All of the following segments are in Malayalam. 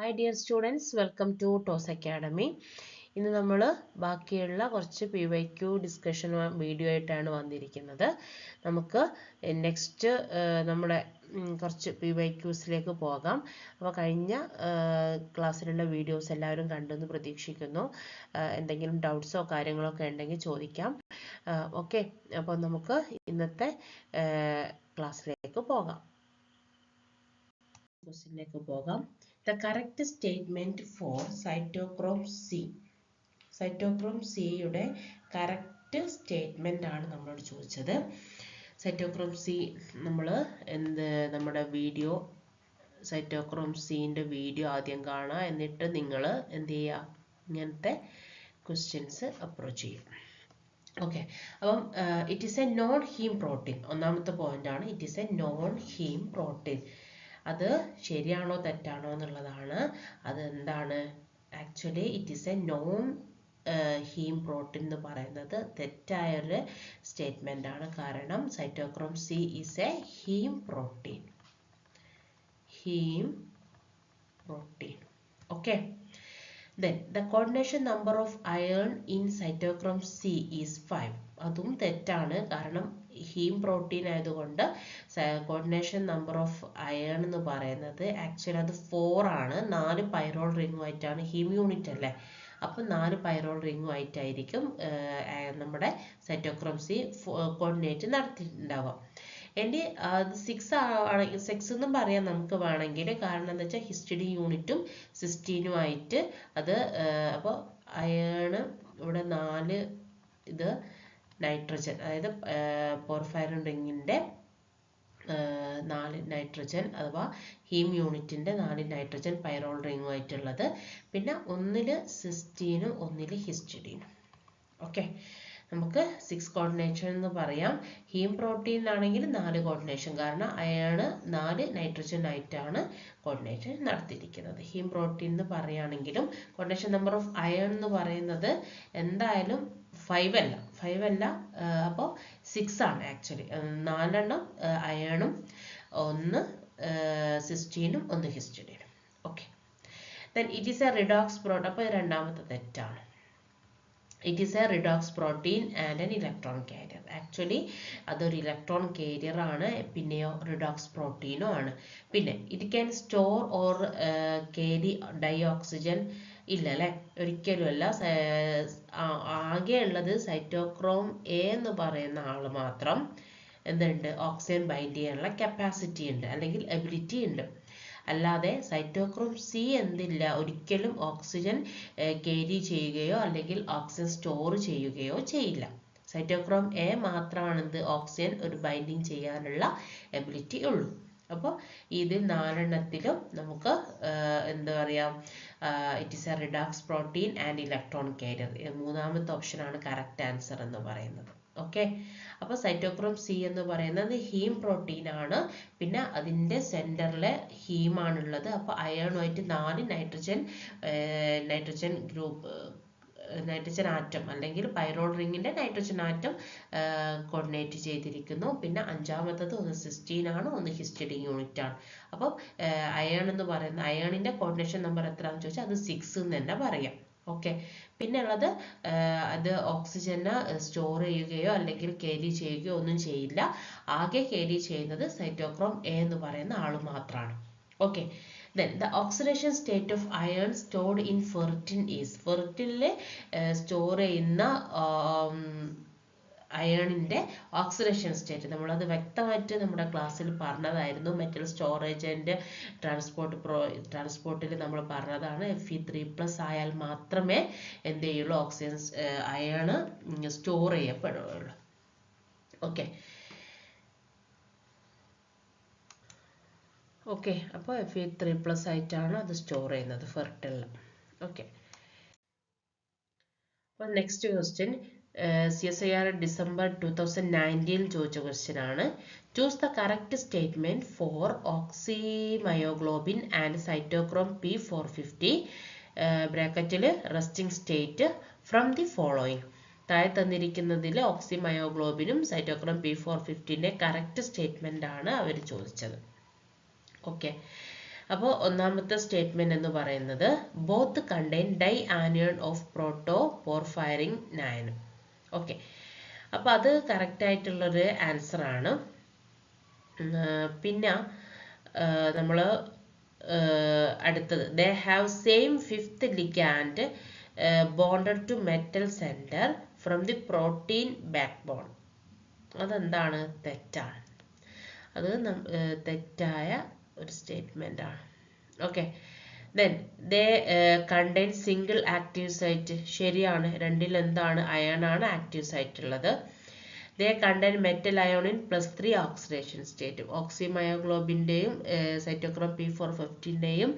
Hi dear students, welcome to TOS Academy. ഇന്ന് നമ്മൾ ബാക്കിയുള്ള കുറച്ച് PYQ ഡിസ്കഷൻ വീഡിയോ ആയിട്ടാണ് വന്നിരിക്കുന്നത്. നമുക്ക് നെക്സ്റ്റ് നമ്മുടെ കുറച്ച് PYQസിലേക്ക് പോകാം. അപ്പോൾ കഴിഞ്ഞ ക്ലാസ്സിലുള്ള വീഡിയോസ് എല്ലാവരും കണ്ടെന്ന് പ്രതീക്ഷിക്കുന്നു. എന്തെങ്കിലും ഡൗട്ട്സോ കാര്യങ്ങളോ ഒക്കെ ഉണ്ടെങ്കിൽ ചോദിക്കാം. ഓക്കെ, അപ്പോൾ നമുക്ക് ഇന്നത്തെ ക്ലാസ്സിലേക്ക് പോകാം. The correct statement for cytochrome C. Cytochrome C യുടെ correct statement ആണ് നമ്മളോട് ചോദിച്ചത്. Cytochrome C നമ്മൾ നമ്മുടെ വീഡിയോ Cytochrome Cന്റെ വീഡിയോ ആദ്യം കാണുക, എന്നിട്ട് നിങ്ങൾ എന്ത് ചെയ്യുക, ഇങ്ങനത്തെ ക്വസ്റ്റ്യൻസ് അപ്രോച്ച് ചെയ്യും. ഓക്കെ, അപ്പം it is a non heme protein. ഒന്നാമത്തെ പോയിന്റ് ആണ് it is a non heme protein. അത് ശരിയാണോ തെറ്റാണോ എന്നുള്ളതാണ്. അത് എന്താണ്, actually it is a non heme protein എന്ന് പറയുന്നത് തെറ്റായൊരു സ്റ്റേറ്റ്മെന്റ് ആണ്. കാരണം cytochrome C is a heme protein. Okay, then the coordination number of iron in cytochrome C is 5. അതും തെറ്റാണ്. കാരണം ഹീം പ്രോട്ടീൻ ആയതുകൊണ്ട് കോർഡിനേഷൻ നമ്പർ ഓഫ് അയൺ എന്ന് പറയുന്നത് ആക്ച്വലി അത് 4 ആണ്. 4 പൈറോൾ റിങ്ങുമായിട്ടാണ്, ഹീം യൂണിറ്റ് അല്ലേ, അപ്പം 4 പൈറോൾ റിങ്ങുമായിട്ടായിരിക്കും നമ്മുടെ സൈറ്റോക്രോം സി കോർഡിനേറ്റ് നടത്തിയിട്ടുണ്ടാവുക. എൻ്റെ അത് 6 ആണെങ്കിൽ 6 എന്നും പറയാം നമുക്ക് വേണമെങ്കിൽ. കാരണം എന്താ വെച്ചാൽ ഹിസ്റ്റഡി യൂണിറ്റും സിസ്റ്റീനുമായിട്ട് അത് അപ്പോൾ അയേണ് ഇവിടെ 4, ഇത് നൈട്രജൻ, അതായത് പോർഫൈറിൻ റിങ്ങിൻ്റെ 4 നൈട്രജൻ അഥവാ ഹീം യൂണിറ്റിൻ്റെ 4 നൈട്രജൻ പൈറോൾ റിങ്ങുമായിട്ടുള്ളത്. പിന്നെ 1 സിസ്റ്റീനും 1 ഹിസ്റ്റഡീനും. ഓക്കെ, നമുക്ക് 6 കോർഡിനേഷൻ എന്ന് പറയാം. ഹീം പ്രോട്ടീനിലാണെങ്കിൽ 4 കോർഡിനേഷൻ, കാരണം അയാണ് 4 നൈട്രജൻ ആയിട്ടാണ് കോർഡിനേഷൻ നടത്തിയിരിക്കുന്നത്. ഹീം പ്രോട്ടീൻ എന്ന് പറയുകയാണെങ്കിലും കോർഡിനേഷൻ നമ്പർ ഓഫ് അയൺ എന്ന് പറയുന്നത് എന്തായാലും 5 അല്ല, അപ്പോൾ 6 ആണ് ആക്ച്വലി. 4 അയണും 1 സിസ്റ്റീനും 1 ഹിസ്റ്റഡീനും. Okay, then it is a redox protein. അപ്പോൾ രണ്ടാമത്തെ തെറ്റാണ്. It is a redox protein and an electron carrier. Actually അതൊരു ഇലക്ട്രോൺ കാരിയർ ആണ്, പിന്നെയോ റിഡോക്സ് പ്രോട്ടീനും ആണ്. പിന്നെ it can store or carry dioxygen ഇല്ല അല്ലേ, ഒരിക്കലും അല്ല. ആകെ ഉള്ളത് സൈറ്റോക്രോം എ എന്ന് പറയുന്ന ആൾ മാത്രം എന്തുണ്ട്, ഓക്സിജൻ ബൈൻഡ് ചെയ്യാനുള്ള കപ്പാസിറ്റി ഉണ്ട്, അല്ലെങ്കിൽ എബിലിറ്റി ഉണ്ട്. അല്ലാതെ സൈറ്റോക്രോം സി എന്തില്ല, ഒരിക്കലും ഓക്സിജൻ ക്യാരി ചെയ്യുകയോ അല്ലെങ്കിൽ ഓക്സിജൻ സ്റ്റോർ ചെയ്യുകയോ ചെയ്യില്ല. സൈറ്റോക്രോം എ മാത്രമാണ് എന്ത്, ഓക്സിജൻ ഒരു ബൈൻഡിങ് ചെയ്യാനുള്ള എബിലിറ്റി ഉള്ളൂ. അപ്പോൾ ഇതിൽ 4 നമുക്ക് എന്താ പറയുക, it is a redox protein and electron carrier. മൂന്നാമത്തെ ഓപ്ഷനാണ് കറക്റ്റ് ആൻസർ എന്ന് പറയുന്നത്. ഓക്കെ, അപ്പോൾ സൈറ്റോക്രോം സി എന്ന് പറയുന്നത് ഹീം പ്രോട്ടീൻ ആണ്. പിന്നെ അതിൻ്റെ സെൻറ്ററിൽ ഹീമാണുള്ളത്. അപ്പോൾ അയണുമായിട്ട് 4 നൈട്രജൻ ഗ്രൂപ്പ്, നൈട്രജൻ ആറ്റം അല്ലെങ്കിൽ പൈറോൾ റിങ്ങിൻ്റെ നൈട്രജൻ ആറ്റം കോർഡിനേറ്റ് ചെയ്തിരിക്കുന്നു. പിന്നെ 5ാമത്തത് 1 സിസ്റ്റീൻ ആണ്, 1 ഹിസ്റ്റഡീൻ യൂണിറ്റ് ആണ്. അപ്പോൾ അയൺ എന്ന് പറയുന്ന അയണിൻ്റെ കോർഡിനേഷൻ നമ്പർ എത്രയാണെന്ന് ചോദിച്ചാൽ അത് 6 എന്ന് തന്നെ പറയാം. ഓക്കെ, പിന്നെ ഉള്ളത് അത് ഓക്സിജനെ സ്റ്റോർ ചെയ്യുകയോ അല്ലെങ്കിൽ ക്യാരി ചെയ്യുകയോ ഒന്നും ചെയ്യില്ല. ആകെ ക്യാരി ചെയ്യുന്നത് സൈറ്റോക്രോം എ എന്ന് പറയുന്ന ആൾ മാത്രമാണ്. Okay, then the oxidation state of iron stored in ferritin is. ഫെറിറ്റിനിൽ സ്റ്റോർ ചെയ്യുന്ന അയണിൻ്റെ ഓക്സിഡേഷൻ സ്റ്റേറ്റ് നമ്മളത് വ്യക്തമായിട്ട് നമ്മുടെ ക്ലാസ്സിൽ പറഞ്ഞതായിരുന്നു. മെറ്റൽ സ്റ്റോറേജ് ആൻഡ് ട്രാൻസ്പോർട്ടിൽ നമ്മൾ പറഞ്ഞതാണ്. Fe3+ ആയാൽ മാത്രമേ എന്ത് ചെയ്യുള്ളൂ, ഓക്സിജൻ അയണ് സ്റ്റോർ ചെയ്യപ്പെടുകയുള്ളൂ. ഓക്കെ, അപ്പോൾ Fe3+ ആയിട്ടാണ് അത് സ്റ്റോർ ചെയ്യുന്നത് ഫെർട്ടിലിൽ. ഓക്കെ, അപ്പോൾ നെക്സ്റ്റ് ക്വസ്റ്റ്യൻ CSIR ഡിസംബർ 2019 ചോദിച്ച ക്വസ്റ്റ്യൻ ആണ്. Choose the correct statement for oxymyoglobin and cytochrome P450 ബ്രാക്കറ്റിൽ resting state from the following. താഴെ തന്നിരിക്കുന്നതിൽ ഓക്സിമയോഗ്ലോബിനും സൈറ്റോക്രോം P450ന്റെ കറക്റ്റ് സ്റ്റേറ്റ്മെന്റ് ആണ് അവർ ചോദിച്ചത്. ഓക്കെ, അപ്പോൾ ഒന്നാമത്തെ സ്റ്റേറ്റ്മെന്റ് എന്ന് പറയുന്നത് both contain dianion of protoporphyrin 9. Okay, അപ്പോൾ അത് കറക്റ്റ് ആയിട്ടുള്ളൊരു ആൻസർ ആണ്. പിന്നെ നമ്മൾ അടുത്തത് they have same fifth ligand bonded to metal centre from the protein backbone. അതെന്താണ്? തെറ്റാണ്. അത് തെറ്റായ ഒരു സ്റ്റേറ്റ്മെന്റ് ആണ്. Okay, then they contain single active site. ശരിയാണ്. രണ്ടിൽ എന്താണ്? അയൺ ആണ് ആക്റ്റീവ് സൈറ്റ് ഉള്ളത്. They contain metal ion in +3 oxidation state. ഓക്സിമയോഗ്ലോബിൻ്റെയും cytochrome P450ൻ്റെയും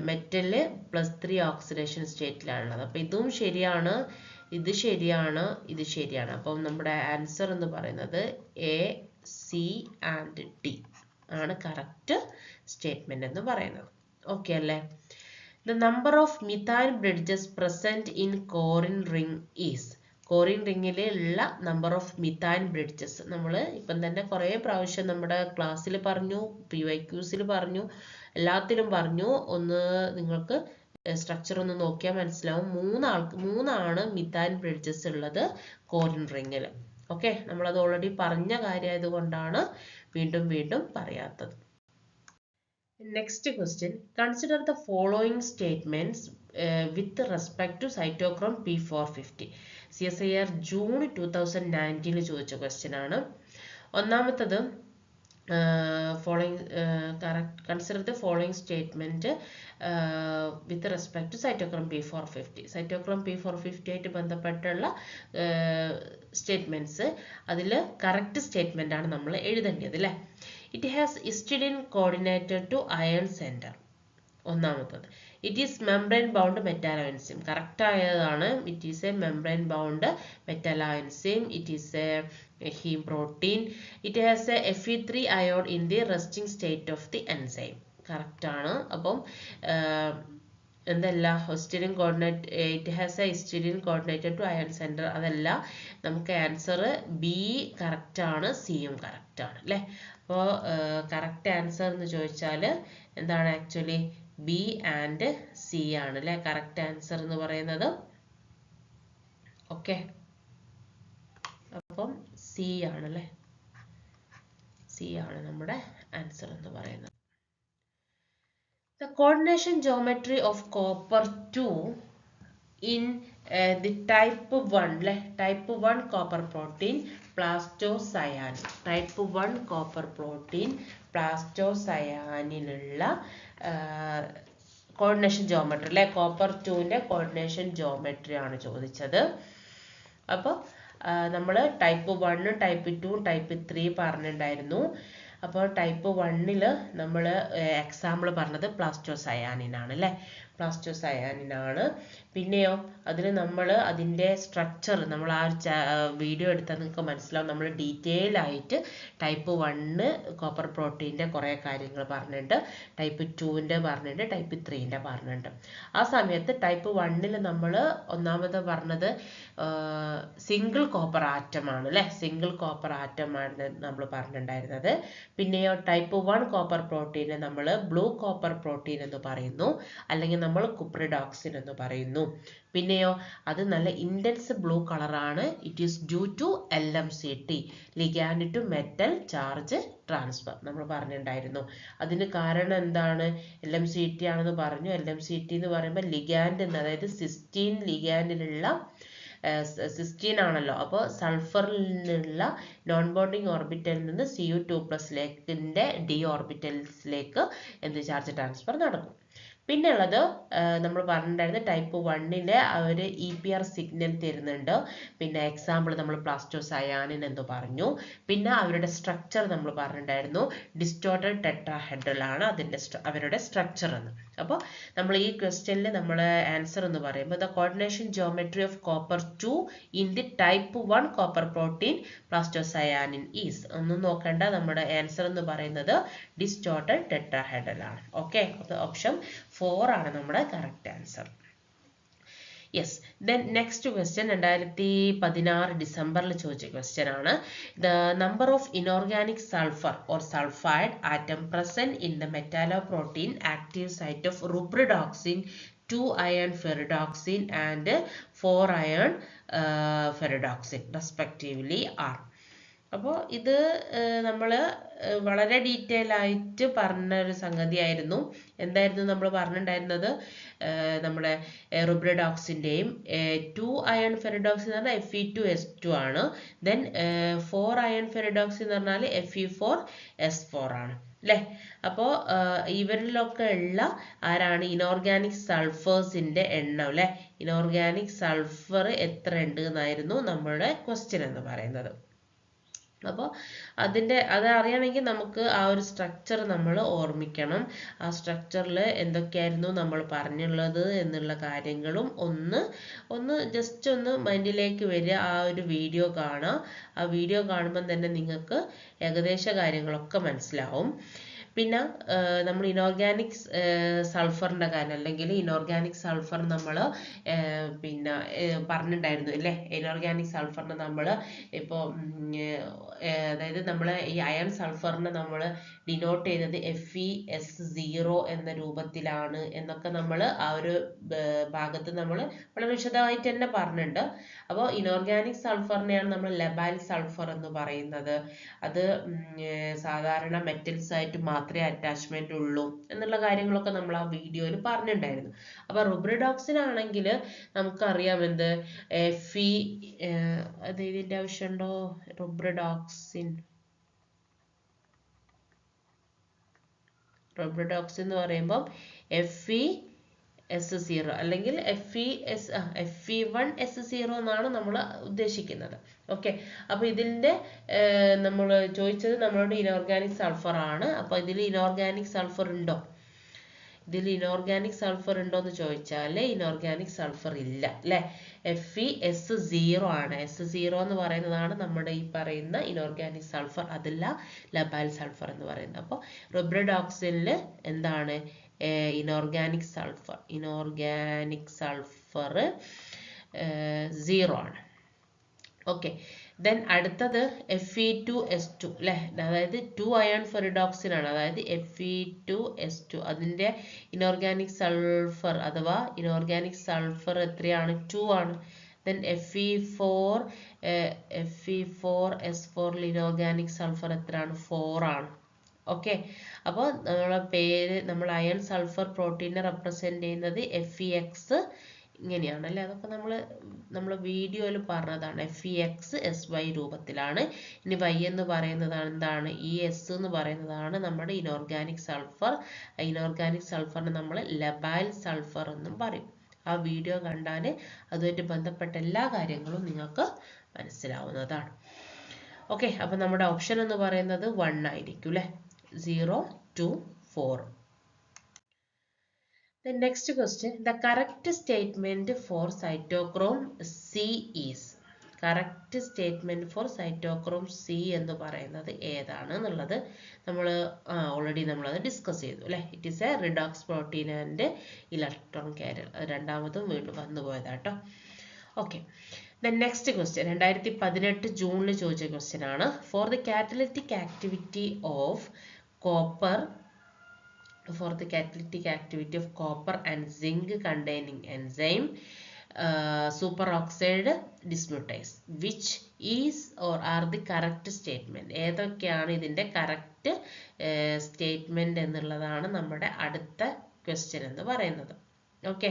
metal +3 oxidation സ്റ്റേറ്റിലാണുള്ളത്. അപ്പോൾ ഇതും ശരിയാണ്, ഇത് ശരിയാണ്, ഇത് ശരിയാണ്. അപ്പം നമ്മുടെ ആൻസർ എന്ന് പറയുന്നത് A, C ആൻഡ് D ആണ് കറക്റ്റ് സ്റ്റേറ്റ്മെന്റ് എന്ന് പറയുന്നത്. ഓക്കെ അല്ലേ? The number of methyl bridges present in corrin ring is. Corrin റിംഗിൽ ഉള്ള നമ്പർ ഓഫ് മിഥൈൽ ബ്രിഡ്ജസ് നമ്മൾ ഇപ്പം തന്നെ കുറേ പ്രാവശ്യം നമ്മുടെ ക്ലാസ്സിൽ പറഞ്ഞു, PYQs പറഞ്ഞു, എല്ലാത്തിലും പറഞ്ഞു. ഒന്ന് നിങ്ങൾക്ക് സ്ട്രക്ചർ ഒന്ന് നോക്കിയാൽ മനസ്സിലാവും. മൂന്നാണ് മിഥൈൽ ബ്രിഡ്ജസ് ഉള്ളത് കോറിൻ റിംഗിൽ. ഓക്കെ, നമ്മളത് ഓൾറെഡി പറഞ്ഞ കാര്യമായത് കൊണ്ടാണ് വീണ്ടും വീണ്ടും പറയാത്തത്. Next question, consider the following statements with respect to cytochrome P450. CSIR June 2019 ചോദിച്ച ക്വസ്റ്റ്യൻ ആണ്. ഒന്നാമത്തത് consider the following statement with respect to cytochrome P450. Cytochrome P450 ആയിട്ട് ബന്ധപ്പെട്ടുള്ള സ്റ്റേറ്റ്മെന്റ്സ്, അതിൽ കറക്റ്റ് സ്റ്റേറ്റ്മെന്റ് ആണ് നമ്മൾ എഴുതേണ്ടത് അല്ലേ. It has histidine coordinated to iron centre. ഒന്നാമത്തത്. It is membrane bound metalloenzyme. Correct ആയതാണ്. It is a membrane bound metalloenzyme. It is a heme protein. It has a Fe3 ion in the resting state of the enzyme. Correct ആണ്. അപ്പം എന്തല്ല histidine coordinate, it has a histidine coordinated to iron centre. അതല്ല, നമുക്ക് ആൻസർ B കറക്റ്റ് ആണ്, സിയും കറക്റ്റ് ആണ് അല്ലേ. അപ്പോൾ കറക്റ്റ് ആൻസർ എന്ന് ചോദിച്ചാൽ എന്താണ്? ആക്ച്വലി B ആൻഡ് C ആണ് അല്ലേ കറക്റ്റ് ആൻസർ എന്ന് പറയുന്നത്. ഓക്കെ, അപ്പം C ആണ് അല്ലേ, C ആണ് നമ്മുടെ ആൻസർ എന്ന് പറയുന്നത്. The coordination geometry of copper 2 in the type 1 അല്ലേ, type 1 copper protein plastocyanin. type 1 copper protein plastocyaninലുള്ള കോർഡിനേഷൻ ജോമെട്രി അല്ലേ, കോപ്പർ 2ന്റെ കോർഡിനേഷൻ ജോമെട്രി ആണ് ചോദിച്ചത്. അപ്പോൾ നമ്മൾ ടൈപ്പ് 1, ടൈപ്പ് 2, ടൈപ്പ് 3 പറഞ്ഞിട്ടുണ്ടായിരുന്നു. അപ്പോൾ ടൈപ്പ് 1ൽ നമ്മൾ എക്സാമ്പിൾ പറഞ്ഞത് പ്ലാസ്റ്റോസയാനിൻ ആണ് അല്ലേ, പ്ലാസ്റ്റോസയാനിൻ ആണ്. പിന്നെയോ അതിൽ നമ്മൾ അതിൻ്റെ സ്ട്രക്ചർ നമ്മൾ ആ വീഡിയോ എടുത്താൽ നിങ്ങൾക്ക് മനസ്സിലാവും. നമ്മൾ ഡീറ്റെയിൽ ആയിട്ട് ടൈപ്പ് 1 കോപ്പർ പ്രോട്ടീൻ്റെ കുറേ കാര്യങ്ങൾ പറഞ്ഞിട്ടുണ്ട്, ടൈപ്പ് 2ൻ്റെ പറഞ്ഞിട്ടുണ്ട്, ടൈപ്പ് 3ൻ്റെ പറഞ്ഞിട്ടുണ്ട്. ആ സമയത്ത് ടൈപ്പ് 1ൽ നമ്മൾ ഒന്നാമത് പറഞ്ഞത് സിംഗിൾ കോപ്പർ ആറ്റം ആണ് അല്ലേ, സിംഗിൾ കോപ്പർ ആറ്റം ആണ് നമ്മൾ പറഞ്ഞിട്ടുണ്ടായിരുന്നത്. പിന്നെയോ ടൈപ്പ് 1 കോപ്പർ പ്രോട്ടീനെ നമ്മൾ ബ്ലൂ കോപ്പർ പ്രോട്ടീൻ എന്ന് പറയുന്നു, അല്ലെങ്കിൽ നമ്മൾ കുപ്രിഡോക്സിൻ എന്ന് പറയുന്നു. പിന്നെയോ അത് നല്ല ഇൻറ്റൻസ് ബ്ലൂ കളറാണ്. It is due to LMCT, ligand to metal charge transfer നമ്മൾ പറഞ്ഞിട്ടുണ്ടായിരുന്നു. അതിന് കാരണം എന്താണ്? LMCT ആണെന്ന് പറഞ്ഞു. LMCT എന്ന് പറയുമ്പോൾ ലിഗാൻഡ് എന്ന്, അതായത് സിസ്റ്റീൻ ലിഗാൻഡിലുള്ള സിസ്റ്റീൻ ആണല്ലോ. അപ്പോൾ സൾഫറിൽ നിന്നുള്ള നോൺ ബോണ്ടിങ് ഓർബിറ്റലിൽ നിന്ന് Cu2+ D ഓർബിറ്റൽസിലേക്ക് എന്ത് ചാർജ് ട്രാൻസ്ഫർ നടക്കും. പിന്നെ ഉള്ളത് നമ്മൾ പറഞ്ഞിട്ടുണ്ടായിരുന്നു ടൈപ്പ് 1ലെ അവർ EPR സിഗ്നൽ തരുന്നുണ്ട്. പിന്നെ എക്സാമ്പിൾ നമ്മൾ പ്ലാസ്റ്റോസയാനിൻ എന്ന് പറഞ്ഞു. പിന്നെ അവരുടെ സ്ട്രക്ചർ നമ്മൾ പറഞ്ഞിട്ടുണ്ടായിരുന്നു, ഡിസ്റ്റോർട്ടഡ് ടെട്രാഹെഡ്രൽ ആണ് അവരുടെ സ്ട്രക്ചർ എന്ന്. അപ്പോൾ നമ്മൾ ഈ ക്വസ്റ്റ്യനിൽ നമ്മൾ ആൻസർ എന്ന് പറയുമ്പോൾ the coordination geometry of copper 2 in the type 1 copper protein plastocyanin is, ഒന്നും നോക്കേണ്ട, നമ്മുടെ ആൻസർ എന്ന് പറയുന്നത് ഡിസ്റ്റോർട്ടഡ് ടെട്രാഹെഡ്രൽ ആണ്. ഓക്കെ, അത് ഓപ്ഷൻ 4 ആണ് നമ്മുടെ correct answer. Yes. Then next question 2016 ഡിസംബറിൽ ചോദിച്ച ക്വസ്റ്റ്യൻ ആണ്. The number of inorganic sulphur or sulphide atom present in the metalloprotein active site of rubredoxin 2 iron ferredoxin and 4 iron ferredoxin respectively are. അപ്പോൾ ഇത് നമ്മൾ വളരെ ഡീറ്റെയിൽ ആയിട്ട് പറഞ്ഞ ഒരു സംഗതിയായിരുന്നു. എന്തായിരുന്നു നമ്മൾ പറഞ്ഞിട്ടുണ്ടായിരുന്നത്? നമ്മുടെ റുബ്രിഡോക്സിൻ്റെയും 2 അയൺ ഫെറിഡോക്സിൻ എന്ന് പറഞ്ഞാൽ Fe2S2 ആണ്. ദെൻ 4 അയൺ ഫെറിഡോക്സിൻ എന്ന് പറഞ്ഞാൽ Fe4S4 ആണ് അല്ലേ? അപ്പോൾ ഇവരിലൊക്കെ ഉള്ള ആരാണ് ഇനോർഗാനിക് സൾഫേഴ്സിൻ്റെ എണ്ണം അല്ലേ? ഇനോർഗാനിക് സൾഫർ എത്ര ഉണ്ട് എന്നായിരുന്നു നമ്മുടെ ക്വസ്റ്റ്യൻ എന്ന് പറയുന്നത്. അപ്പോൾ അത് അറിയണമെങ്കിൽ നമുക്ക് ആ ഒരു സ്ട്രക്ചർ നമ്മൾ ഓർമ്മിക്കണം. ആ സ്ട്രക്ചറിൽ എന്തൊക്കെയായിരുന്നു നമ്മൾ പറഞ്ഞുള്ളത് എന്നുള്ള കാര്യങ്ങളും ഒന്ന് ജസ്റ്റ് ഒന്ന് മൈൻഡിലേക്ക് വരിക. ആ ഒരു വീഡിയോ കാണാം. ആ വീഡിയോ കാണുമ്പം തന്നെ നിങ്ങൾക്ക് ഏകദേശ കാര്യങ്ങളൊക്കെ മനസ്സിലാവും. പിന്നെ നമ്മൾ ഇനോർഗാനിക് സൾഫറിൻ്റെ കാര്യം അല്ലെങ്കിൽ ഇനോർഗാനിക് സൾഫർ നമ്മൾ പിന്നെ പറഞ്ഞിട്ടുണ്ടായിരുന്നു അല്ലേ? ഇനോർഗാനിക് സൾഫറിന് നമ്മൾ ഇപ്പോൾ അതായത് നമ്മൾ ഈ അയൺ സൾഫറിനെ നമ്മൾ ഡിനോട്ട് ചെയ്യുന്നത് FeS0 എന്ന രൂപത്തിലാണ് എന്നൊക്കെ നമ്മൾ ആ ഒരു ഭാഗത്ത് നമ്മൾ വളരെ വിശദമായിട്ട് തന്നെ പറഞ്ഞിട്ടുണ്ട്. അപ്പോൾ ഇനോർഗാനിക് സൾഫറിനെയാണ് നമ്മൾ ലബൈൽ സൾഫർ എന്ന് പറയുന്നത്. അത് സാധാരണ മെറ്റൽസ് ആയിട്ട് മാത്രമേ അറ്റാച്ച്മെന്റ് ഉള്ളൂ എന്നുള്ള കാര്യങ്ങളൊക്കെ നമ്മൾ ആ വീഡിയോയിൽ പറഞ്ഞിട്ടുണ്ടായിരുന്നു. അപ്പൊ റുബ്രിഡോക്സിൻ ആണെങ്കിൽ നമുക്കറിയാം എന്ത് അത് ഇതിന്റെ ആവശ്യമുണ്ടോ? റുബ്രിഡോക്സിൻ എന്ന് പറയുമ്പോൾ Fe(S0) അല്ലെങ്കിൽ Fe1S0 എന്നാണ് നമ്മൾ ഉദ്ദേശിക്കുന്നത്. ഓക്കെ, അപ്പൊ ഇതിന്റെ നമ്മൾ ചോദിച്ചത് നമ്മളോട് ഇനോർഗാനിക് സൾഫർ ആണ്. അപ്പൊ ഇതിൽ ഇനോർഗാനിക് സൾഫർ ഉണ്ടോ? എന്ന് ചോദിച്ചാൽ ഇനോർഗാനിക് സൾഫർ ഇല്ല അല്ലെ? FeS0 ആണ്. S0 എന്ന് പറയുന്നതാണ് നമ്മുടെ ഈ പറയുന്ന ഇനോർഗാനിക് സൾഫർ, അതല്ല ലബൈൽ സൾഫർ എന്ന് പറയുന്നത്. അപ്പോൾ റുബ്രിഡോക്സിനിൽ എന്താണ് ഇനോർഗാനിക് സൾഫർ 0 ആണ്. ഓക്കെ, ദെൻ അടുത്തത് Fe2S2 അല്ലെ? അതായത് 2 അയൺ ഫെറിഡോക്സിൻ ആണ്. അതായത് Fe2S2 അതിന്റെ ഇനോർഗാനിക് സൾഫർ അഥവാ ഇനോർഗാനിക് സൾഫർ എത്രയാണ്? 2 ആണ്. ദെൻ Fe4S4 ഇനോർഗാനിക് സൾഫർ എത്രയാണ്? 4 ആണ്. ഓക്കെ, അപ്പോൾ നമ്മൾ അയൺ സൾഫർ പ്രോട്ടീനെ റെപ്രസെന്റ് ചെയ്യുന്നത് Fex ഇങ്ങനെയാണ് അല്ലേ? അതൊക്കെ നമ്മൾ വീഡിയോയിൽ പറഞ്ഞതാണ്. FeXSY രൂപത്തിലാണ്. ഇനി Y എന്ന് പറയുന്നതാണ് എന്താണ്? ES എന്ന് പറയുന്നതാണ് നമ്മുടെ ഇനോർഗാനിക് സൾഫർ. ഇനോർഗാനിക് സൾഫറിന് നമ്മൾ ലബൈൽ സൾഫർ എന്നും പറയും. ആ വീഡിയോ കണ്ടാൽ അതുമായിട്ട് ബന്ധപ്പെട്ട എല്ലാ കാര്യങ്ങളും നിങ്ങൾക്ക് മനസ്സിലാവുന്നതാണ്. ഓക്കെ, അപ്പൊ നമ്മുടെ ഓപ്ഷൻ എന്ന് പറയുന്നത് 1 ആയിരിക്കും അല്ലെ? 0, 2, 4. The next question, the correct statement for cytochrome C is. Correct statement for cytochrome C എന്ന് പറയുന്നത് ഏതാണ് എന്നുള്ളത് നമ്മൾ ഓൾറെഡി നമ്മളത് ഡിസ്കസ് ചെയ്തു അല്ലേ? It is a redox protein and electron carrier. രണ്ടാമതും വീണ്ടും വന്നുപോയതാട്ടോ. ഓക്കെ, ദെൻ നെക്സ്റ്റ് ക്വസ്റ്റ്യൻ 2018 ജൂണിൽ ചോദിച്ച ക്വസ്റ്റ്യൻ ആണ്. For the catalytic activity of copper and zinc containing enzyme superoxide dismutase, which is or are the correct statement. ഏതൊക്കെയാണ് ഇതിന്റെ കറക്റ്റ് സ്റ്റേറ്റ്മെന്റ് എന്നുള്ളതാണ് നമ്മുടെ അടുത്ത ക്വസ്റ്റ്യൻ എന്ന് പറയുന്നത്. ഓക്കെ,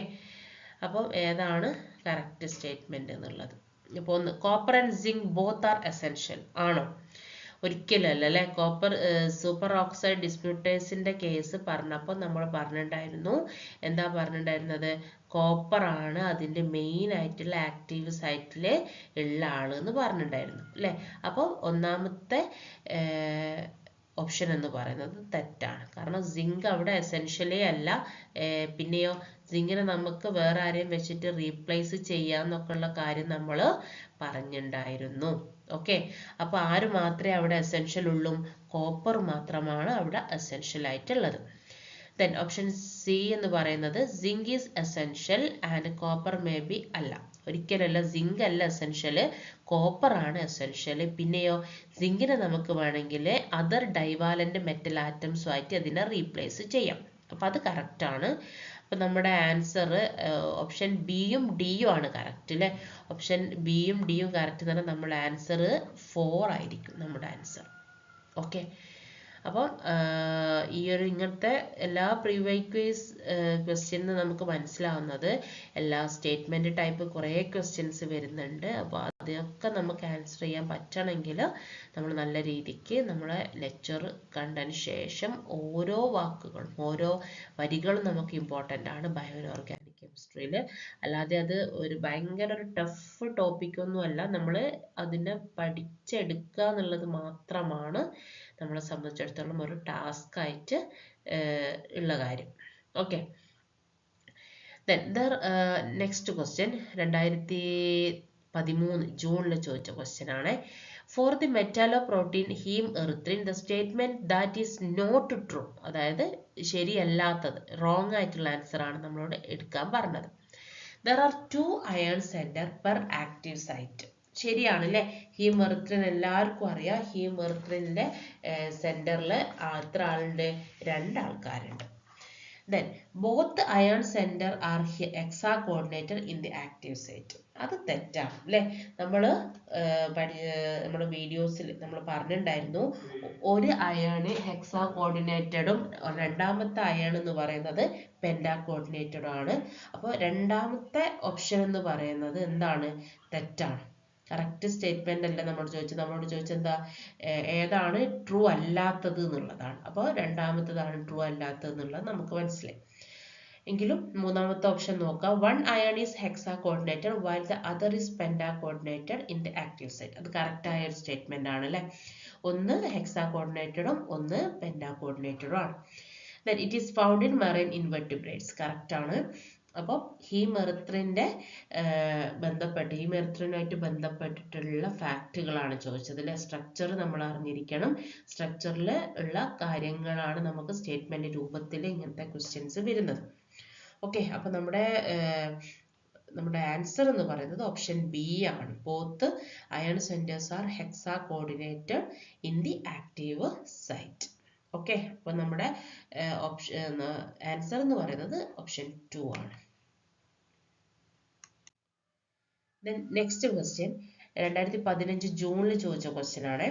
അപ്പം ഏതാണ് കറക്റ്റ് സ്റ്റേറ്റ്മെന്റ് എന്നുള്ളത്? അപ്പോൾ ഒന്ന്, copper and zinc both are essential ആണോ? ഒരിക്കലല്ല അല്ലെ? കോപ്പർ സൂപ്പർ ഓക്സൈഡ് ഡിസ്മ്യൂട്ടേസിന്റെ കേസ് പറഞ്ഞപ്പോൾ നമ്മൾ പറഞ്ഞിട്ടുണ്ടായിരുന്നു, എന്താ പറഞ്ഞിട്ടുണ്ടായിരുന്നത്? കോപ്പർ ആണ് അതിന്റെ മെയിൻ ആയിട്ടുള്ള ആക്റ്റീവ് സൈറ്റിൽ ഉള്ള ആള് എന്ന് പറഞ്ഞിട്ടുണ്ടായിരുന്നു അല്ലെ? അപ്പോൾ ഒന്നാമത്തെ ഓപ്ഷൻ എന്ന് പറയുന്നത് തെറ്റാണ്. കാരണം സിങ്ക് അവിടെ എസെൻഷ്യലേ അല്ല. പിന്നെയോ സിങ്കിനെ നമുക്ക് വേറെ ആരെയും വെച്ചിട്ട് റീപ്ലേസ് ചെയ്യാന്നൊക്കെ ഉള്ള കാര്യം നമ്മൾ പറഞ്ഞിട്ടുണ്ടായിരുന്നു. ഓക്കെ, അപ്പൊ ആര് മാത്രമേ അവിടെ എസെൻഷ്യൽ ഉള്ളൂ? കോപ്പർ മാത്രമാണ് അവിടെ എസെൻഷ്യൽ ആയിട്ടുള്ളത്. Then ഓപ്ഷൻ സി എന്ന് പറയുന്നത് zinc is essential and copper may be അല്ല, ഒരിക്കലല്ല, സിങ്ക് അല്ല എസെൻഷ്യൽ, കോപ്പർ ആണ് എസെൻഷ്യൽ. പിന്നെയോ സിങ്കിനെ നമുക്ക് വേണമെങ്കിൽ അതർ ഡൈവാലന്റ് മെറ്റൽ ആറ്റംസുമായിട്ട് അതിനെ റീപ്ലേസ് ചെയ്യാം. അപ്പം അത് കറക്റ്റാണ്. അപ്പം നമ്മുടെ ആൻസർ ഓപ്ഷൻ ബിയും ഡിയും ആണ് കറക്റ്റ് അല്ലേ. ഓപ്ഷൻ ബിയും ഡിയും കറക്റ്റ് എന്ന് പറഞ്ഞാൽ നമ്മുടെ ആൻസർ 4 ആയിരിക്കും നമ്മുടെ ആൻസർ. ഓക്കെ, അപ്പം ഈ ഒരു ഇങ്ങനത്തെ എല്ലാ പ്രീവൈക്വീസ് ക്വസ്റ്റ്യന് നമുക്ക് മനസ്സിലാവുന്നത് എല്ലാ സ്റ്റേറ്റ്മെൻറ്റ് ടൈപ്പ് കുറേ ക്വസ്റ്റ്യൻസ് വരുന്നുണ്ട്. അപ്പോൾ അതൊക്കെ നമുക്ക് ആൻസർ ചെയ്യാൻ പറ്റണമെങ്കിൽ നമ്മൾ നല്ല രീതിക്ക് നമ്മളെ ലെക്ചർ കണ്ടതിന് ശേഷം ഓരോ വാക്കുകളും ഓരോ വരികളും നമുക്ക് ഇമ്പോർട്ടൻ്റ് ആണ് ബയോ ഓർഗാനിക് കെമിസ്ട്രിയിൽ. അല്ലാതെ അത് ഒരു ഭയങ്കര ഒരു ടഫ് ടോപ്പിക്കൊന്നും അല്ല, നമ്മൾ അതിനെ പഠിച്ചെടുക്കുക എന്നുള്ളത് മാത്രമാണ് നമ്മളെ സംബന്ധിച്ചിടത്തോളം ഒരു ടാസ്ക് ആയിട്ട് ഉള്ള കാര്യം. ഓക്കെ, നെക്സ്റ്റ് ക്വസ്റ്റ്യൻ 2013 ജൂണിൽ ചോദിച്ച ക്വസ്റ്റ്യൻ ആണ്. For the metalloprotein hemerythrin the statement that is not true, അതായത് ശരിയല്ലാത്തത്, റോങ് ആയിട്ടുള്ള ആൻസർ ആണ് നമ്മളോട് എടുക്കാൻ പറഞ്ഞത്. There are 2 iron centre per active site. ശരിയാണ് അല്ലേ. ഹീമെറിത്രിൻ എല്ലാവർക്കും അറിയാം. ഹീമെറിത്രിൻ്റെ സെന്ററിൽ എത്ര ആളുണ്ട്? 2 ആൾക്കാരുണ്ട്. Then both ion center are hexa coordinated in the active site. അത് തെറ്റാണ് അല്ലേ. നമ്മുടെ വീഡിയോസിൽ നമ്മൾ പറഞ്ഞിട്ടുണ്ടായിരുന്നു, ഒരു അയണ് ഹെക്സാ കോർഡിനേറ്റഡും രണ്ടാമത്തെ അയൺ എന്ന് പറയുന്നത് പെൻഡാ കോർഡിനേറ്റഡും ആണ്. അപ്പോൾ രണ്ടാമത്തെ ഓപ്ഷൻ എന്ന് പറയുന്നത് എന്താണ്? തെറ്റാണ്. കറക്റ്റ് സ്റ്റേറ്റ്മെന്റ് അല്ല നമ്മളോട് ചോദിച്ചത് എന്താ, ഏതാണ് ട്രൂ അല്ലാത്തത് എന്നുള്ളതാണ്. അപ്പോൾ രണ്ടാമത്തതാണ് ട്രൂ അല്ലാത്തത് എന്നുള്ളത് നമുക്ക് മനസ്സിലായി. എങ്കിലും മൂന്നാമത്തെ ഓപ്ഷൻ നോക്കാം. 1 ion is hexa coordinated while the other is penta coordinated in the active site. അത് കറക്റ്റ് ആയ ഒരു സ്റ്റേറ്റ്മെന്റ് ആണ് അല്ലേ. ഒന്ന് ഹെക്സാ കോർഡിനേറ്റഡും ഒന്ന് പെൻഡാ കോർഡിനേറ്റഡും ആണ്. Then it is found in marine invertebrates. Correct ആണ്. അപ്പോൾ ഹീമെറിത്രിനുമായിട്ട് ബന്ധപ്പെട്ടിട്ടുള്ള ഫാക്റ്റുകളാണ് ചോദിച്ചത് അല്ലെ. സ്ട്രക്ചർ നമ്മൾ അറിഞ്ഞിരിക്കണം. സ്ട്രക്ചറിൽ ഉള്ള കാര്യങ്ങളാണ് നമുക്ക് സ്റ്റേറ്റ്മെന്റ് രൂപത്തിൽ ഇങ്ങനത്തെ ക്വസ്റ്റ്യൻസ് വരുന്നത്. ഓക്കെ, അപ്പൊ നമ്മുടെ ആൻസർ എന്ന് പറയുന്നത് ഓപ്ഷൻ ബി ആണ്. Both iron centres are hexacoordinated in the active site. Okay, അപ്പൊ നമ്മുടെ ആൻസർ എന്ന് പറയുന്നത് ഓപ്ഷൻ 2 ആണ്. നെക്സ്റ്റ് ക്വസ്റ്റ്യൻ 2015 ജൂണിൽ ചോദിച്ച ക്വസ്റ്റ്യൻ ആണ്.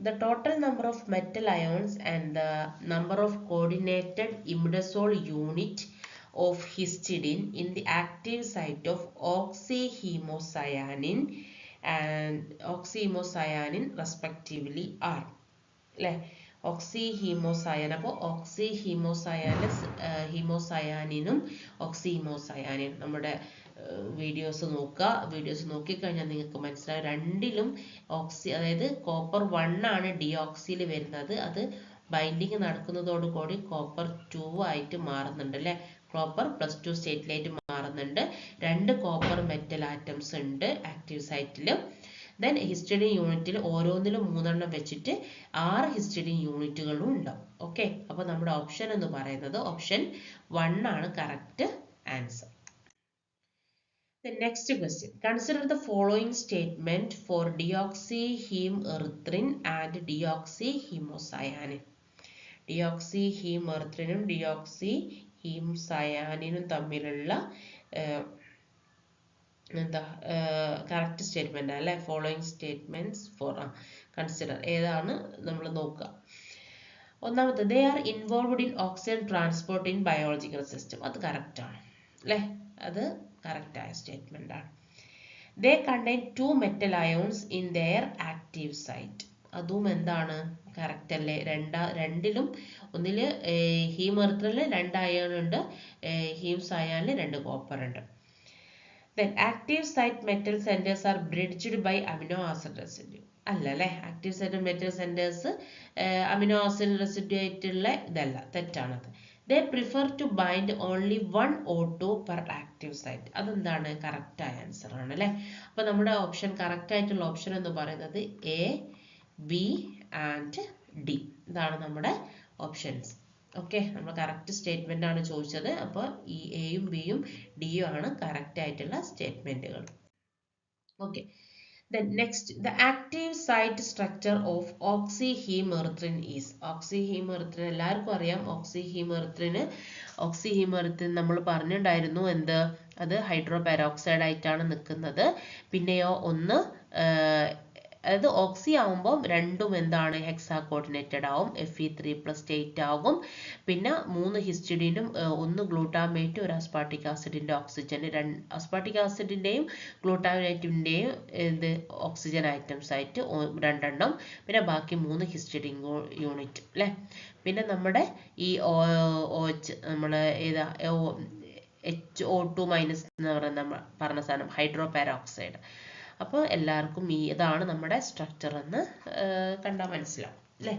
The total number of metal ions and the number of coordinated imidazole unit of histidine in the active site of oxyhemocyanin and oxyhemocyanin respectively are. അല്ലേ, ഓക്സിഹീമോസയാൻ. അപ്പോൾ ഹീമോസയാനിനും ഓക്സിഹീമോസയാനിനും നമ്മുടെ വീഡിയോസ് നോക്കിക്കഴിഞ്ഞാൽ നിങ്ങൾക്ക് മനസ്സിലാവും. രണ്ടിലും അതായത് കോപ്പർ 1 ആണ് ഡിയോക്സിയിൽ വരുന്നത്. അത് ബൈൻഡിങ് നടക്കുന്നതോടുകൂടി കോപ്പർ 2 ആയിട്ട് മാറുന്നുണ്ട് അല്ലേ. കോപ്പർ +2 സ്റ്റേറ്റിലായിട്ട് മാറുന്നുണ്ട്. 2 കോപ്പർ മെറ്റൽ ആറ്റംസ് ഉണ്ട് ആക്റ്റീവ് സൈറ്റിൽ. ദെൻ ഹിസ്റ്റഡിൻ യൂണിറ്റിൽ ഓരോന്നിലും 3 വെച്ചിട്ട് 6 ഹിസ്റ്റഡിൻ യൂണിറ്റുകളും ഉണ്ടാവും. ഓക്കെ, അപ്പോൾ നമ്മുടെ ഓപ്ഷൻ എന്ന് പറയുന്നത് ഓപ്ഷൻ 1 ആണ് correct answer. The next question. Consider the following statement for deoxyhemerythrin and deoxyhemocyanin. deoxyhemerythrin deoxyhemocyanin തമ്മിലുള്ള കറക്റ്റ് സ്റ്റേറ്റ്മെന്റ് അല്ലെ. ഫോളോയിങ് സ്റ്റേറ്റ്മെന്റ്സ് ഫോർ കൺസിഡർ ഏതാണ് നമ്മൾ നോക്കുക. ഒന്നാമത്തെ, they are involved in oxygen transport in biological system. അത് കറക്റ്റ് ആണ് അല്ലേ. അത് കറക്റ്റ് ആയ സ്റ്റേറ്റ്മെന്റ് ആണ്. They contain 2 metal ions in their active site. അതും എന്താണ്, കറക്റ്റ് അല്ലേ. രണ്ടിലും ഒന്നില് ഹീമെറിത്രിനിൽ 2 അയൺ ഉണ്ട്, ഹീംസയാനിൽ 2 കോപ്പർ ഉണ്ട്. Then active site metal centers are bridged by amino acid residue. അല്ല അല്ലേ, active site metal centres amino acid residue ആയിട്ടുള്ള ഇതല്ല, തെറ്റാണത്. They prefer to bind only 1 O2 per active site. അതെന്താണ്, കറക്റ്റ് ആയ ആൻസർ ആണ് അല്ലേ. അപ്പൊ നമ്മുടെ ഓപ്ഷൻ കറക്റ്റ് ആയിട്ടുള്ള ഓപ്ഷൻ എന്ന് പറയുന്നത് എ, ബി ആൻഡ് ഡി. ഇതാണ് നമ്മുടെ ഓപ്ഷൻസ്. ഓക്കെ, നമ്മൾ കറക്റ്റ് സ്റ്റേറ്റ്മെന്റ് ആണ് ചോദിച്ചത്. അപ്പോൾ ഈ എയും ബിയും ഡിയും ആണ് കറക്റ്റ് ആയിട്ടുള്ള സ്റ്റേറ്റ്മെന്റുകൾ. Okay, then next, the active site structure of oxyhemerythrin is. oxyhemerythrin എല്ലാവർക്കും അറിയാം. oxyhemerythrin നമ്മൾ പറഞ്ഞിട്ടുണ്ടായിരുന്നു എന്ത്, അത് ഹൈഡ്രോ പെറോക്സൈഡ് ആയിട്ടാണ് നിൽക്കുന്നത്. പിന്നെയോ ഒന്ന് അതായത് ഓക്സി ആവുമ്പോൾ രണ്ടും എന്താണ്, ഹെക്സാ കോർഡിനേറ്റഡ് ആവും, Fe3+8 ആകും. പിന്നെ 3 ഹിസ്റ്റഡീനും ഒന്ന് ഗ്ലൂട്ടാമേറ്റ് ഒരു അസ്പാർട്ടിക് ആസിഡിന്റെ ഓക്സിജൻ, അസ്പാർട്ടിക് ആസിഡിന്റെയും ഗ്ലൂട്ടാമേറ്റിന്റെയും ഇത് ഓക്സിജൻ ഐറ്റംസ് ആയിട്ട് 2 പിന്നെ ബാക്കി 3 ഹിസ്റ്റഡിൻ യൂണിറ്റ് അല്ലേ. പിന്നെ നമ്മുടെ ഈ നമ്മൾ ഏതാ HO2- എന്ന് പറഞ്ഞ സാധനം ഹൈഡ്രോ പെറോക്സൈഡ്. അപ്പോൾ എല്ലാവർക്കും ഇതാണ് നമ്മുടെ സ്ട്രക്ചർ എന്ന് കണ്ടാൽ മനസ്സിലാവും അല്ലേ.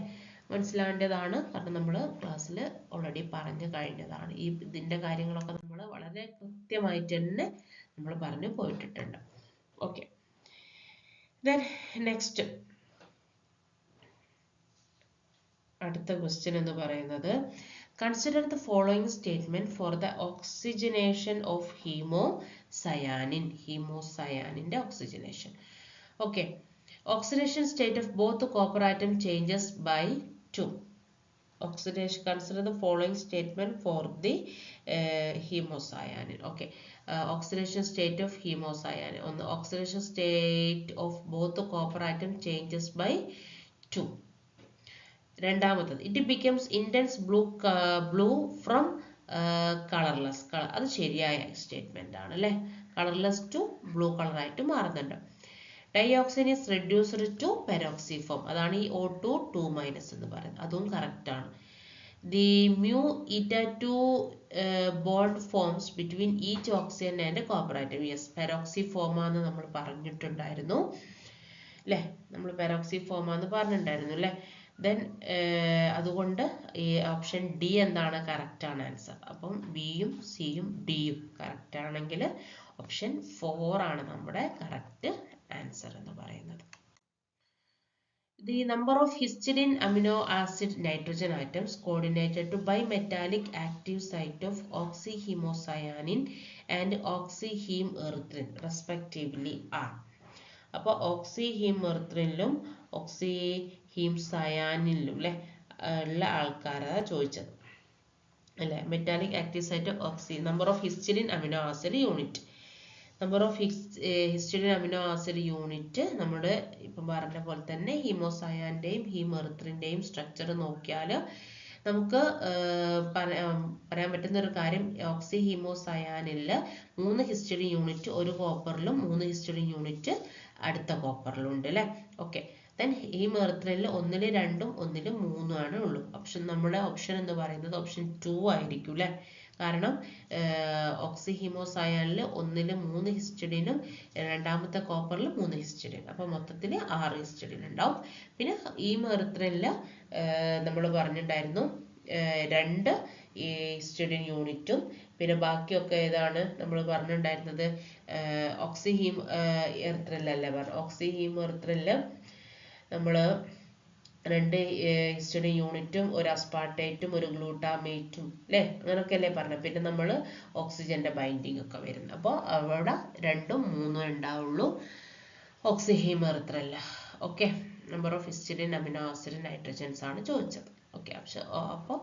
മനസ്സിലാവേണ്ടതാണ്, കാരണം നമ്മൾ ക്ലാസ്സിൽ ഓൾറെഡി പറഞ്ഞു കഴിഞ്ഞതാണ്. ഇതിൻ്റെ കാര്യങ്ങളൊക്കെ നമ്മൾ വളരെ കൃത്യമായിട്ട് തന്നെ നമ്മൾ പറഞ്ഞു പോയിട്ടുണ്ട്. ഓക്കെ, ദെൻ നെക്സ്റ്റ് അടുത്ത ക്വസ്റ്റ്യൻ എന്ന് പറയുന്നത്, consider the following statement for the oxygenation of hemocyanin. ഹീമോസയാനിന്റെ oxygenation. Okay, oxidation state of both the copper atom changes by 2. Oxidation, consider the following statement for the hemocyanin. Okay, oxidation state of hemocyanin. On the oxidation state of both the copper atom changes by 2. രണ്ടാമത്തത്, it becomes intense blue from colorless. അത് ശരിയായ സ്റ്റേറ്റ്മെന്റ് ആണ് അല്ലേ. കളർലെസ് ടു ബ്ലൂ കളർ ആയിട്ട് മാറുന്നുണ്ട്. Dioxygen is reduced to peroxy form. അതാണ് ഈ O2 2- എന്ന് പറയുന്നത്. അതും കറക്റ്റ് ആണ്. The μ-η2 bond forms between each oxygen and copper atom. Yes, പെരോക്സിഫോമാന്ന് നമ്മൾ പറഞ്ഞിട്ടുണ്ടായിരുന്നു അല്ലേ. നമ്മൾ പെരോക്സിഫോമാന്ന് പറഞ്ഞിട്ടുണ്ടായിരുന്നു അല്ലേ. ദെൻ അതുകൊണ്ട് ഈ ഓപ്ഷൻ ഡി എന്താണ്, കറക്റ്റ് ആണ് ആൻസർ. അപ്പം ബിയും സിയും ഡിയും കറക്റ്റ് ആണെങ്കിൽ ഓപ്ഷൻ 4 ആണ് നമ്മുടെ കറക്റ്റ് ആൻസർ എന്ന് പറയുന്നത്. The number of histidine amino acid nitrogen atoms coordinated to bimetallic active site of oxyhemocyanin and oxyhemerythrin respectively are. അപ്പോൾ ഓക്സിഹീമെറിത്രിനിലും ഓക്സിഹീംസയാനിലും അല്ലെ ഉള്ള ആൾക്കാരാണ് ചോദിച്ചത് അല്ലെ. Metallic active site oxy, number of histidine amino acid unit. Number of histidine amino acid unit നമ്മുടെ ഇപ്പം പറഞ്ഞ പോലെ തന്നെ ഹീമോസയാന്റെയും ഹീമെറിത്രിന്റെയും സ്ട്രക്ചർ നോക്കിയാൽ നമുക്ക് പറയാൻ പറ്റുന്ന ഒരു കാര്യം, ഓക്സിഹീമോസയാനിൽ 3 ഹിസ്റ്റഡിൻ യൂണിറ്റ് ഒരു കോപ്പറിലും 3 ഹിസ്റ്റഡിൻ യൂണിറ്റ് അടുത്ത കോപ്പറിലും ഉണ്ട് അല്ലേ. ഓക്കെ, ദെൻ ഹീമെറിത്രിനിൽ 1-ൽ 2-ഉം 1-ൽ 3-ഉം ആണ് ഉള്ളൂ. നമ്മുടെ ഓപ്ഷൻ എന്ന് പറയുന്നത് ഓപ്ഷൻ 2 ആയിരിക്കും അല്ലേ. കാരണം ഓക്സിഹീമോസയാനിൽ 1-ൽ 3 ഹിസ്റ്റഡിനും രണ്ടാമത്തെ കോപ്പറിൽ 3 ഹിസ്റ്റഡിൻ, അപ്പോൾ മൊത്തത്തിൽ 6 ഹിസ്റ്റഡിൻ ഉണ്ടാവും. പിന്നെ ഹീമെറിത്രിനിൽ നമ്മൾ പറഞ്ഞിട്ടുണ്ടായിരുന്നു 2 ഹിസ്റ്റഡിൻ യൂണിറ്റും പിന്നെ ബാക്കിയൊക്കെ ഏതാണ് നമ്മൾ പറഞ്ഞിട്ടുണ്ടായിരുന്നത്, ഓക്സിഹീമെറിത്രിനിലല്ലേ പറഞ്ഞു. ഓക്സിഹീമെറിത്രിനിൽ നമ്മൾ 2 ഹിസ്റ്റഡിൻ യൂണിറ്റും ഒരു അസ്പാർട്ടേറ്റും ഒരു ഗ്ലൂട്ടാമേറ്റും അല്ലേ, അങ്ങനെയൊക്കെ അല്ലേ പറഞ്ഞു. പിന്നെ നമ്മൾ ഓക്സിജന്റെ ബൈൻഡിങ് ഒക്കെ വരുന്നത്. അപ്പോൾ അവിടെ 2-ഉം 3-ഉം ഉണ്ടാവുള്ളൂ ഓക്സിഹീമെറിത്രിനിൽ. Okay, number of histidine amino acid nitrogens ആണ് ചോദിച്ചത്. ഓക്കെ, അപ്പോൾ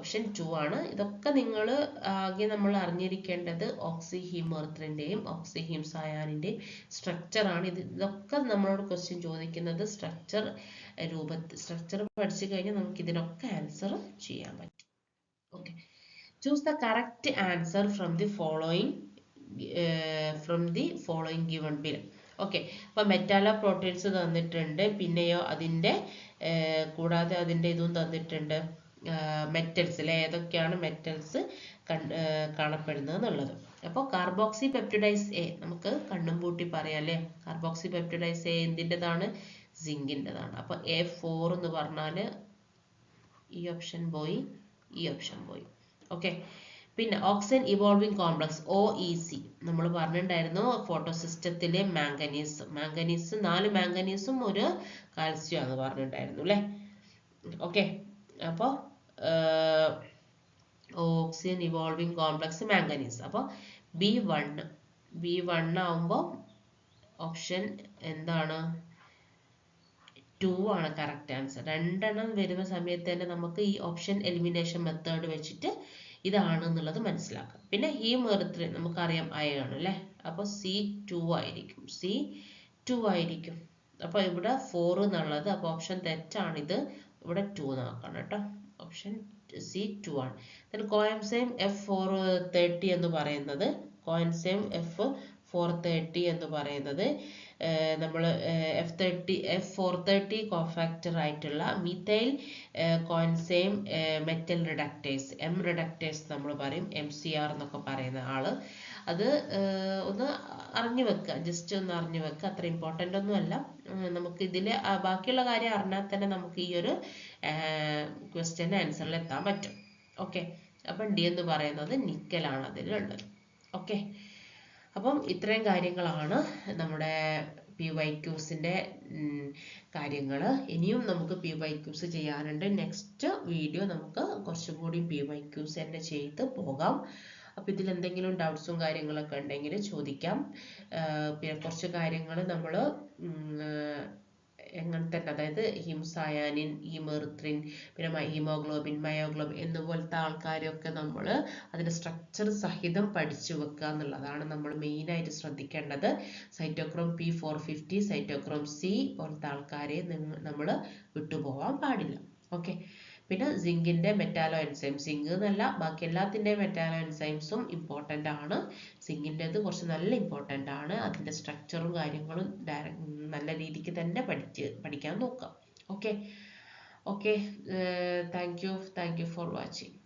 ഓപ്ഷൻ 2 ആണ്. ഇതൊക്കെ നിങ്ങൾ ആകെ നമ്മൾ അറിഞ്ഞിരിക്കേണ്ടത് ഓക്സിഹീമെറിത്രിന്റെയും ഓക്സിഹീംസയാനിന്റെയും സ്ട്രക്ചർ ആണ്. ഇതൊക്കെ നമ്മളോട് ക്വസ്റ്റ്യൻ ചോദിക്കുന്നത് സ്ട്രക്ചർ പഠിച്ചു കഴിഞ്ഞാൽ നമുക്ക് ഇതിനൊക്കെ ആൻസർ ചെയ്യാൻ പറ്റും. Okay, choose the correct answer from the following given below. Okay, അപ്പോൾ മെറ്റാലോ പ്രോട്ടീൻസ് തന്നിട്ടുണ്ട്, പിന്നെയോ അതിൻ്റെ കൂടാതെ അതിൻ്റെ ഇതും തന്നിട്ടുണ്ട്, മെറ്റൽസ് ഏതൊക്കെയാണ് മെറ്റൽസ് കാണപ്പെടുന്നത് എന്നുള്ളത്. അപ്പോൾ കാർബോക്സി പെപ്റ്റിഡൈസ് എ നമുക്ക് കണ്ണും പൂട്ടി പറയാം അല്ലേ. കാർബോക്സി പെപ്റ്റിഡൈസ് എ എന്തിൻ്റെതാണ്, സിങ്കിൻ്റെതാണ്. അപ്പോൾ A4 എന്ന് പറഞ്ഞാൽ ഈ ഓപ്ഷൻ പോയി, ഈ ഓപ്ഷൻ പോയി. ഓക്കെ, പിന്നെ ഓക്സിജൻ ഇവോൾവിംഗ് കോംപ്ലക്സ് OEC നമ്മൾ പറഞ്ഞിട്ടുണ്ടായിരുന്നു ഫോട്ടോസിസ്റ്റത്തിലെ മാംഗനീസ് 4 മാംഗനീസും ഒരു കാൽസ്യം എന്ന് പറഞ്ഞിട്ടുണ്ടായിരുന്നു അല്ലേ. ഓക്കെ, അപ്പോൾ ഓക്സിജൻ ഇവോൾവിംഗ് കോംപ്ലക്സ് മാംഗനീസ്. അപ്പോൾ B1 ആവുമ്പോൾ ഓപ്ഷൻ എന്താണ്? 2 ആണ് കറക്റ്റ് ആൻസർ. രണ്ടെണ്ണം വരുന്ന സമയത്ത് തന്നെ നമുക്ക് ഈ ഓപ്ഷൻ എലിമിനേഷൻ മെത്തേഡ് വെച്ചിട്ട് ഇതാണ് എന്നുള്ളത് മനസ്സിലാക്കാം. പിന്നെ ഹീം എറിത്രിൻ നമുക്കറിയാം അയൺ അല്ലേ, അപ്പോൾ C2 ആയിരിക്കും. C2 ആയിരിക്കും. അപ്പോൾ ഇവിടെ 4 എന്നുള്ളത്, അപ്പോൾ ഓപ്ഷൻ തെറ്റാണിത്. ഇവിടെ 2 നോക്കണം കേട്ടോ. ഓപ്ഷൻ C2 ആണ്. then കോഎൻസൈം F430 എന്ന് പറയുന്നത്, കോഎൻസൈം F430 എന്ന് പറയുന്നത് നമ്മൾ F430 കോഫാക്ടർ ആയിട്ടുള്ള മിഥൈൽ കോൻസൈം മെറ്റൽ റിഡക്ടേഴ്സ്, M റിഡക്ടേഴ്സ് നമ്മൾ പറയും, MCR എന്നൊക്കെ പറയുന്ന ആള്. അത് ഒന്ന് അറിഞ്ഞു വെക്കുക, ജസ്റ്റ് ഒന്ന് അറിഞ്ഞു വെക്കുക. അത്ര ഇമ്പോർട്ടൻ്റ് ഒന്നും അല്ല. നമുക്ക് ഇതിൽ ബാക്കിയുള്ള കാര്യം അറിഞ്ഞാൽ തന്നെ നമുക്ക് ഈ ഒരു ക്വസ്റ്റ്യൻ്റെ ആൻസറിൽ എത്താൻ പറ്റും. ഓക്കെ, അപ്പം ഡി എന്ന് പറയുന്നത് നിക്കലാണ് അതിലുള്ളത്. ഓക്കെ, അപ്പം ഇത്രയും കാര്യങ്ങളാണ് നമ്മുടെ PYQസിൻ്റെ കാര്യങ്ങൾ. ഇനിയും നമുക്ക് PYQസ് ചെയ്യാനുണ്ട്. നെക്സ്റ്റ് വീഡിയോ നമുക്ക് കുറച്ചും കൂടി PYQസ് തന്നെ ചെയ്ത് പോകാം. അപ്പോൾ ഇതിൽ എന്തെങ്കിലും ഡൗട്ട്സും കാര്യങ്ങളൊക്കെ ഉണ്ടെങ്കിൽ ചോദിക്കാം. പിന്നെ കുറച്ച് കാര്യങ്ങൾ നമ്മൾ എങ്ങനത്തെ, അതായത് ഹിംസായാനിൻ, ഹീമെറിത്രിൻ, പിന്നെ ഹീമോഗ്ലോബിൻ, മയോഗ്ലോബിൻ എന്നുപോലത്തെ ആൾക്കാരൊക്കെ നമ്മൾ അതിൻ്റെ സ്ട്രക്ചർ സഹിതം പഠിച്ചു വെക്കുക എന്നുള്ളതാണ് നമ്മൾ മെയിനായിട്ട് ശ്രദ്ധിക്കേണ്ടത്. സൈറ്റോക്രോം P450, സൈറ്റോക്രോം C പോലത്തെ ആൾക്കാരെ നമ്മൾ വിട്ടുപോകാൻ പാടില്ല. ഓക്കെ, പിന്നെ സിങ്കിൻ്റെ മെറ്റാലോ എൻസൈം, സിങ്ക് എന്നല്ല ബാക്കി എല്ലാത്തിൻ്റെയും മെറ്റാലോ എൻസൈംസും ഇമ്പോർട്ടൻ്റ് ആണ്. സിങ്കിൻ്റെത് കുറച്ച് നല്ല ഇമ്പോർട്ടൻ്റ് ആണ്. അതിൻ്റെ സ്ട്രക്ചറും കാര്യങ്ങളും നല്ല രീതിക്ക് തന്നെ പഠിക്കാൻ നോക്കാം. Okay, thank you for watching.